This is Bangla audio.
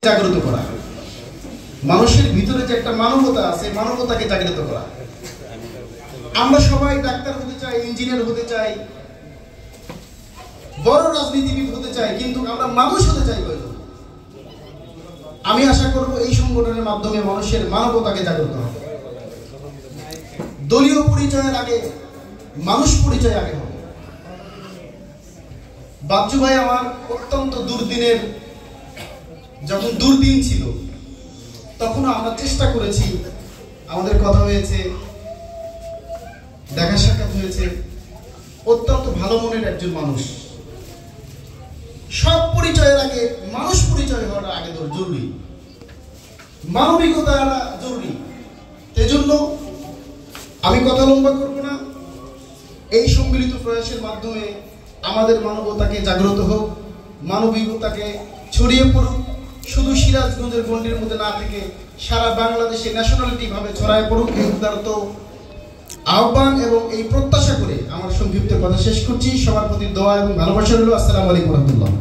জাগ্রত করা, মানুষের ভিতরে যে একটা মানবতা আছে, মানবতাকে জাগ্রত করা। আমরা সবাই ডাক্তার হতে চাই, ইঞ্জিনিয়ার হতে চাই, বড় রাজনীতিবিদ হতে চাই, কিন্তু আমরা মানুষ হতে চাই কয়জন? আমি আশা করব এই সংগঠনের মাধ্যমে মানুষের মানবতাকে জাগ্রত হবে। দলীয় পরিচয়ের আগে মানুষ পরিচয় আগে হবে। বাচ্চু ভাই আমার অত্যন্ত দুর্দিনের, যখন দুর্দিন ছিল তখনও আমরা চেষ্টা করেছি, আমাদের কথা হয়েছে, দেখা সাক্ষাৎ হয়েছে। অত্যন্ত ভালো মনের একজন মানুষ। সব পরিচয়ের আগে মানুষ পরিচয় হওয়াটা আগে জরুরি, মানবিকতা জরুরি। এজন্য আমি কথা লম্বা করব না। এই সম্মিলিত প্রয়াসের মাধ্যমে আমাদের মানবতাকে জাগ্রত হোক, মানবিকতাকে ছড়িয়ে পড়ুক, শুধু সিরাজগঞ্জের গণ্ডির মধ্যে না থেকে সারা বাংলাদেশে ন্যাশনালিটি ভাবে ছড়ায় পড়ুক। এই উদারত আহ্বান এবং এই প্রত্যাশা করে আমার সংক্ষিপ্ত কথা শেষ করছি। সবার প্রতি দোয়া এবং ভালোবাসা রইল। আসসালামু আলাইকুম রহমতুল্লাহ।